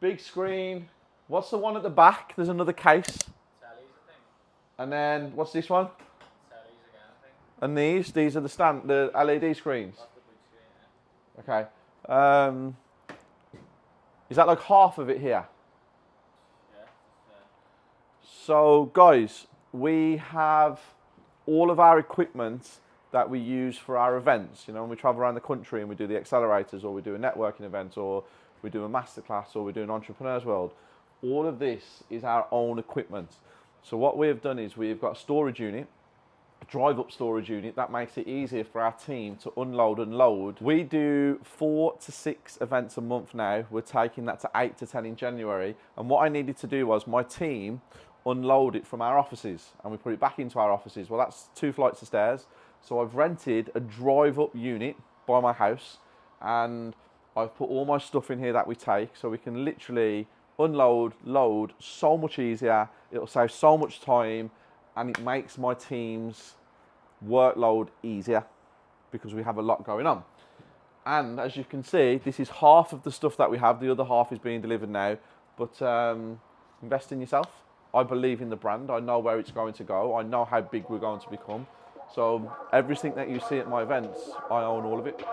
Big screen. What's the one at the back? There's another case. Tellies, I think. And then what's this one? Tellies again, I think. And these are the LED screens. That's the big screen, yeah. Okay. Is that like half of it here? Yeah. So guys, we have all of our equipment that we use for our events. You know, when we travel around the country and we do the accelerators, or we do a networking event, or we do a masterclass, or we do an entrepreneur's world, all of this is our own equipment. So what we have done is we've got a storage unit, a drive-up storage unit that makes it easier for our team to unload and load. We do 4 to 6 events a month now. We're taking that to 8 to 10 in January. And what I needed to do was my team unload it from our offices and we put it back into our offices. Well, that's 2 flights of stairs. So I've rented a drive-up unit by my house and I've put all my stuff in here that we take so we can literally unload, load so much easier. It'll save so much time and it makes my team's workload easier because we have a lot going on. And as you can see, this is half of the stuff that we have. The other half is being delivered now. But invest in yourself. I believe in the brand. I know where it's going to go. I know how big we're going to become. So everything that you see at my events, I own all of it.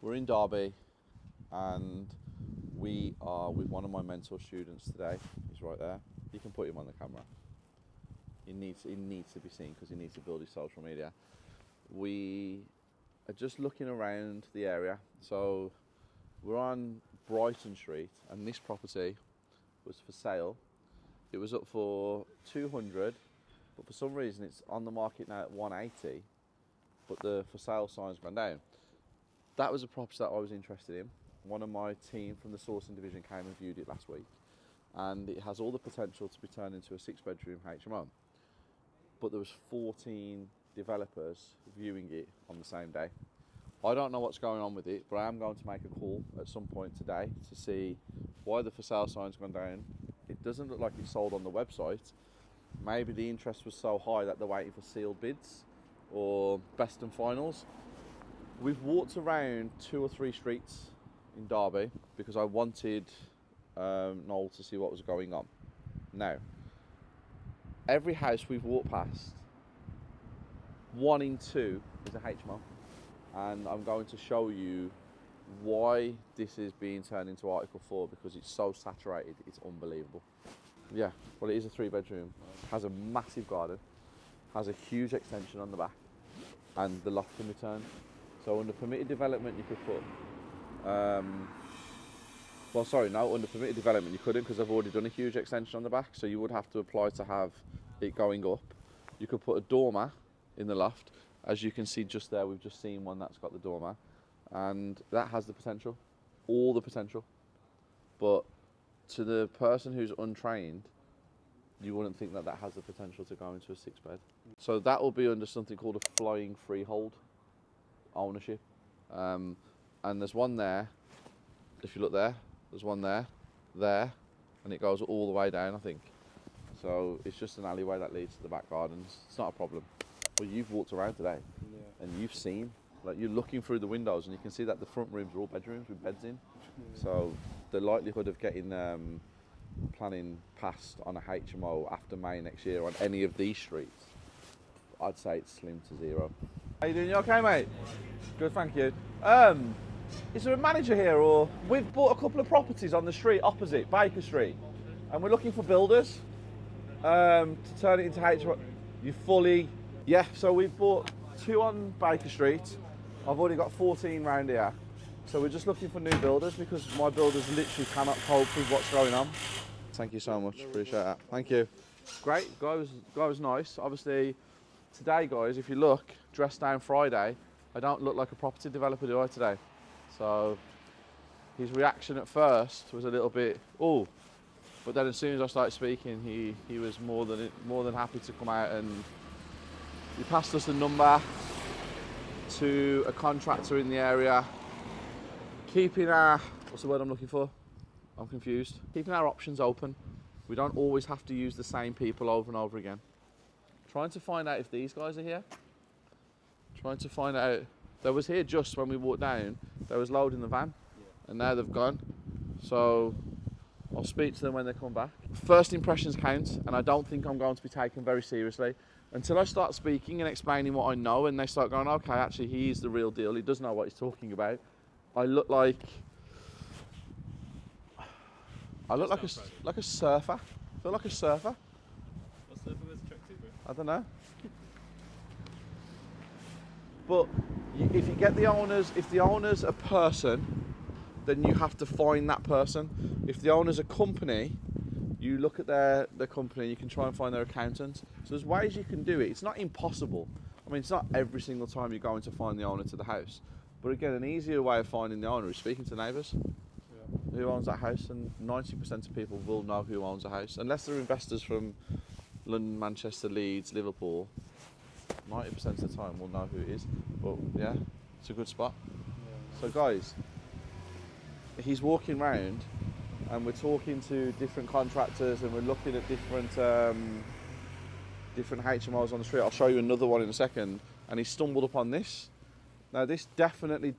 We're in Derby and we are with one of my mentor students today. He's right there. You can put him on the camera. He needs to be seen because he needs to build his social media. We are just looking around the area. So we're on Brighton Street and this property was for sale. It was up for 200, but for some reason it's on the market now at 180, but the for sale sign's gone down. That was a property that I was interested in. One of my team from the sourcing division came and viewed it last week, and it has all the potential to be turned into a 6-bedroom HMO. But there was 14 developers viewing it on the same day. I don't know what's going on with it, but I am going to make a call at some point today to see why the for sale sign's gone down. It doesn't look like it's sold on the website. Maybe the interest was so high that they're waiting for sealed bids or best and finals. We've walked around 2 or 3 streets in Derby because I wanted Noel to see what was going on. Now, every house we've walked past, 1 in 2 is a HMO, and I'm going to show you why this is being turned into Article 4 because it's so saturated, it's unbelievable. Yeah, well, it is a 3-bedroom, has a massive garden, has a huge extension on the back, and the loft can be turned. So under permitted development you could put, under permitted development you couldn't because I've already done a huge extension on the back, so you would have to apply to have it going up. You could put a dormer in the loft. As you can see just there, we've just seen one that's got the dormer, and that has the potential, all the potential. But to the person who's untrained, you wouldn't think that that has the potential to go into a 6-bed. So that will be under something called a flying freehold ownership. And there's one there, if you look there, there's one there, and it goes all the way down, I think. So it's just an alleyway that leads to the back gardens. It's not a problem. Well, you've walked around today, and you've seen, like, you're looking through the windows and you can see that the front rooms are all bedrooms with beds in. So the likelihood of getting planning passed on a HMO after May next year on any of these streets, I'd say it's slim to zero. How you doing? You okay, mate? Good, thank you. Is there a manager here, or we've bought a couple of properties on the street opposite Baker Street, and we're looking for builders to turn it into HMO. You fully, yeah. So we've bought 2 on Baker Street. I've already got 14 round here, so we're just looking for new builders because my builders literally cannot cope with what's going on. Thank you so much. Appreciate that. Thank you. Great. Guy was nice. Obviously, today, guys, if you look, dressed down Friday, I don't look like a property developer, do I, today? So his reaction at first was a little bit, oh, but then as soon as I started speaking, he was more than happy to come out, and he passed us a number to a contractor in the area, keeping our, what's the word I'm looking for? I'm confused. Keeping our options open. We don't always have to use the same people over and over again. Trying to find out if these guys are here. Trying to find out. They was here just when we walked down. They was loading the van, and now they've gone. So I'll speak to them when they come back. First impressions count, and I don't think I'm going to be taken very seriously until I start speaking and explaining what I know, and they start going, okay, actually he's the real deal. He does know what he's talking about. I look like a surfer. I feel like a surfer. What surfer was attractive, bro? I don't know. But if you get the owners, if the owner's a person, then you have to find that person. If the owner's a company, you look at their company, you can try and find their accountant. So there's ways you can do it. It's not impossible. I mean, it's not every single time you're going to find the owner to the house. But again, an easier way of finding the owner is speaking to neighbours. Yeah. Who owns that house? And 90% of people will know who owns a house. Unless they're investors from London, Manchester, Leeds, Liverpool. 90% of the time we'll know who it is. But yeah, it's a good spot. Yeah. So guys, he's walking round and we're talking to different contractors and we're looking at different HMOs on the street. I'll show you another one in a second. And he stumbled upon this. Now this definitely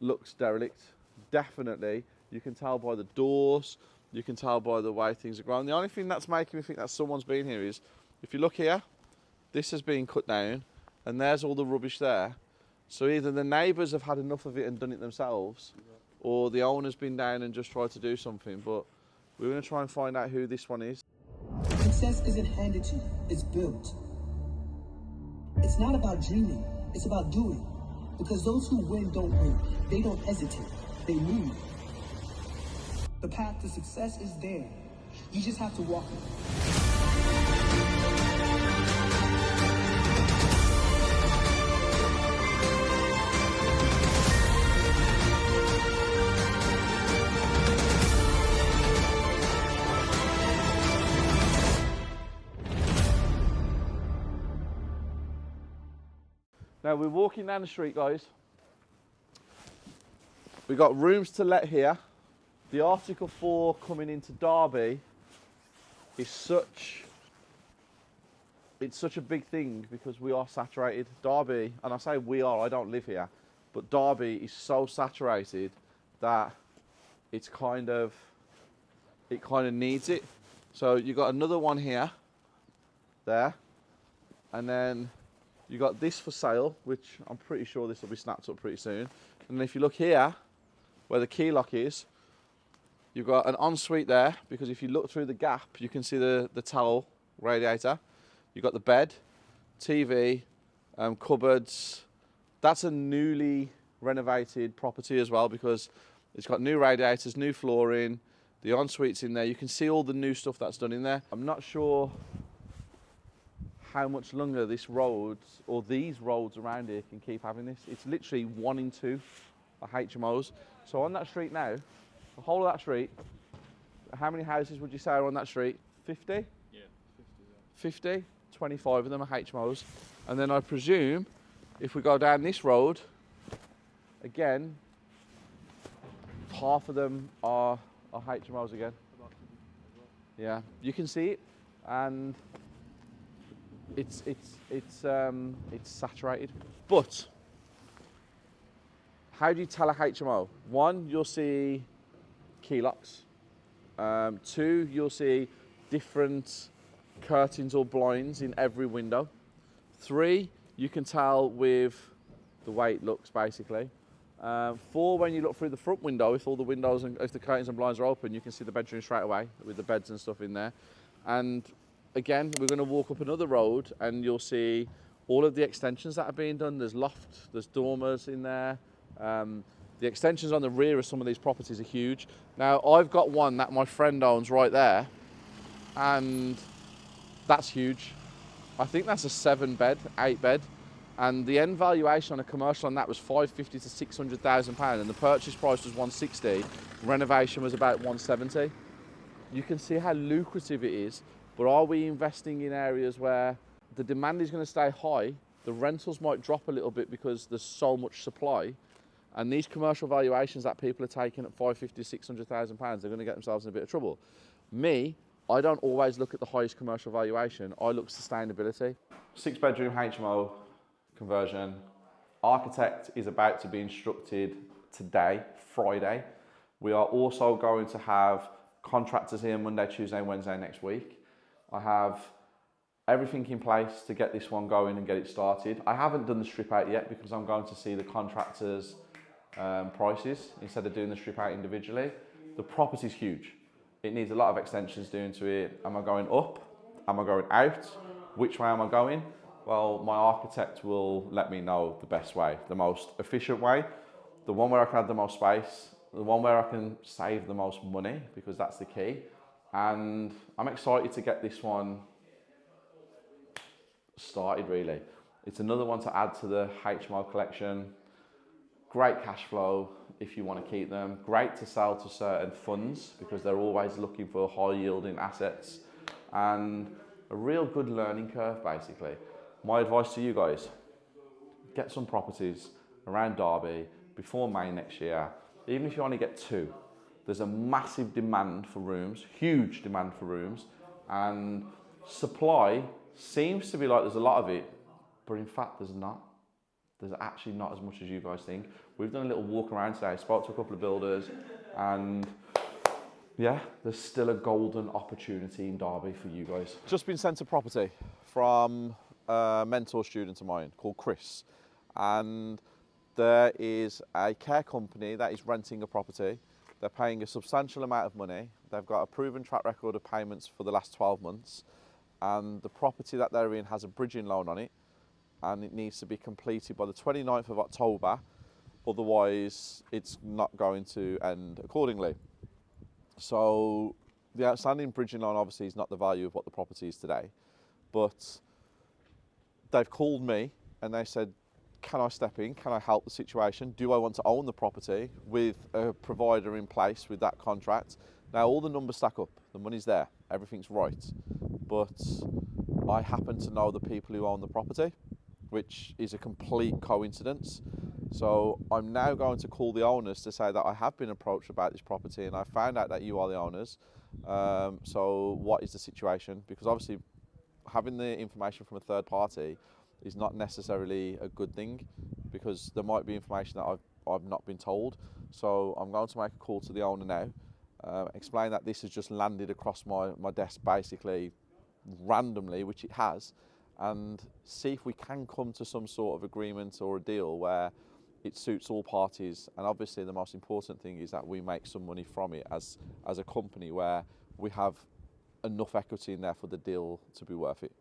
looks derelict. Definitely. You can tell by the doors. You can tell by the way things are grown. The only thing that's making me think that someone's been here is, if you look here, this has been cut down and there's all the rubbish there. So either the neighbours have had enough of it and done it themselves, or the owner's been down and just tried to do something. But we're going to try and find out who this one is. Success isn't handed to you, it's built. It's not about dreaming, it's about doing. Because those who win don't wait, they don't hesitate, they move. The path to success is there. You just have to walk it. Now we're walking down the street, guys. We've got rooms to let here. The Article 4 coming into Derby is such a big thing because we are saturated. Derby, and I say we are, I don't live here, but Derby is so saturated that it kind of needs it. So you got another one here, there, and then you got this for sale, which I'm pretty sure this will be snapped up pretty soon. And if you look here, where the key lock is, you've got an ensuite there, because if you look through the gap, you can see the towel radiator. You've got the bed, TV, cupboards. That's a newly renovated property as well, because it's got new radiators, new flooring, the ensuite's in there. You can see all the new stuff that's done in there. I'm not sure how much longer this road, or these roads around here, can keep having this. It's literally 1 in 2 are HMOs. So on that street now, the whole of that street, how many houses would you say are on that street? 50? Yeah, 50. Yeah. 50? 25 of them are HMOs. And then I presume if we go down this road, again, half of them are HMOs again. Yeah, you can see it, and it's saturated. But how do you tell a HMO? 1, you'll see key locks. 2, you'll see different curtains or blinds in every window. 3, you can tell with the way it looks, basically. 4, when you look through the front window, if all the windows and if the curtains and blinds are open, you can see the bedroom straight away with the beds and stuff in there. And again, we're going to walk up another road and you'll see all of the extensions that are being done. There's loft, there's dormers in there. The extensions on the rear of some of these properties are huge. Now, I've got one that my friend owns right there, and that's huge. I think that's a 7-bed, 8-bed, and the end valuation on a commercial on that was £550,000 to £600,000, and the purchase price was £160. Renovation was about £170. You can see how lucrative it is, but are we investing in areas where the demand is going to stay high, the rentals might drop a little bit because there's so much supply, And these commercial valuations that people are taking at 550, 600,000 pounds, they're going to get themselves in a bit of trouble. Me, I don't always look at the highest commercial valuation. I look at sustainability. 6-bedroom HMO conversion. Architect is about to be instructed today, Friday. We are also going to have contractors here Monday, Tuesday, Wednesday next week. I have everything in place to get this one going and get it started. I haven't done the strip out yet because I'm going to see the contractors' prices instead of doing the strip out individually. The property's huge. It needs a lot of extensions doing to it. Am I going up? Am I going out? Which way am I going? Well, my architect will let me know the best way, the most efficient way, the one where I can have the most space, the one where I can save the most money, because that's the key. And I'm excited to get this one started, really. It's another one to add to the HMO collection. Great cash flow if you want to keep them. Great to sell to certain funds because they're always looking for high yielding assets, and a real good learning curve, basically. My advice to you guys, get some properties around Derby before May next year. Even if you only get 2, there's a massive demand for rooms, huge demand for rooms, and supply seems to be like there's a lot of it, but in fact there's not. There's actually not as much as you guys think. We've done a little walk around today, spoke to a couple of builders, and yeah, there's still a golden opportunity in Derby for you guys. Just been sent a property from a mentor student of mine called Chris, and there is a care company that is renting a property. They're paying a substantial amount of money. They've got a proven track record of payments for the last 12 months, and the property that they're in has a bridging loan on it, and it needs to be completed by the 29th of October, otherwise it's not going to end accordingly. So the outstanding bridging loan obviously is not the value of what the property is today, but they've called me and they said, can I step in? Can I help the situation? Do I want to own the property with a provider in place with that contract? Now all the numbers stack up, the money's there, everything's right, but I happen to know the people who own the property, which is a complete coincidence. So I'm now going to call the owners to say that I have been approached about this property and I found out that you are the owners. So what is the situation? Because obviously having the information from a third party is not necessarily a good thing, because there might be information that I've not been told. So I'm going to make a call to the owner now, explain that this has just landed across my desk basically randomly, which it has, and see if we can come to some sort of agreement or a deal where it suits all parties. And obviously the most important thing is that we make some money from it as a company, where we have enough equity in there for the deal to be worth it.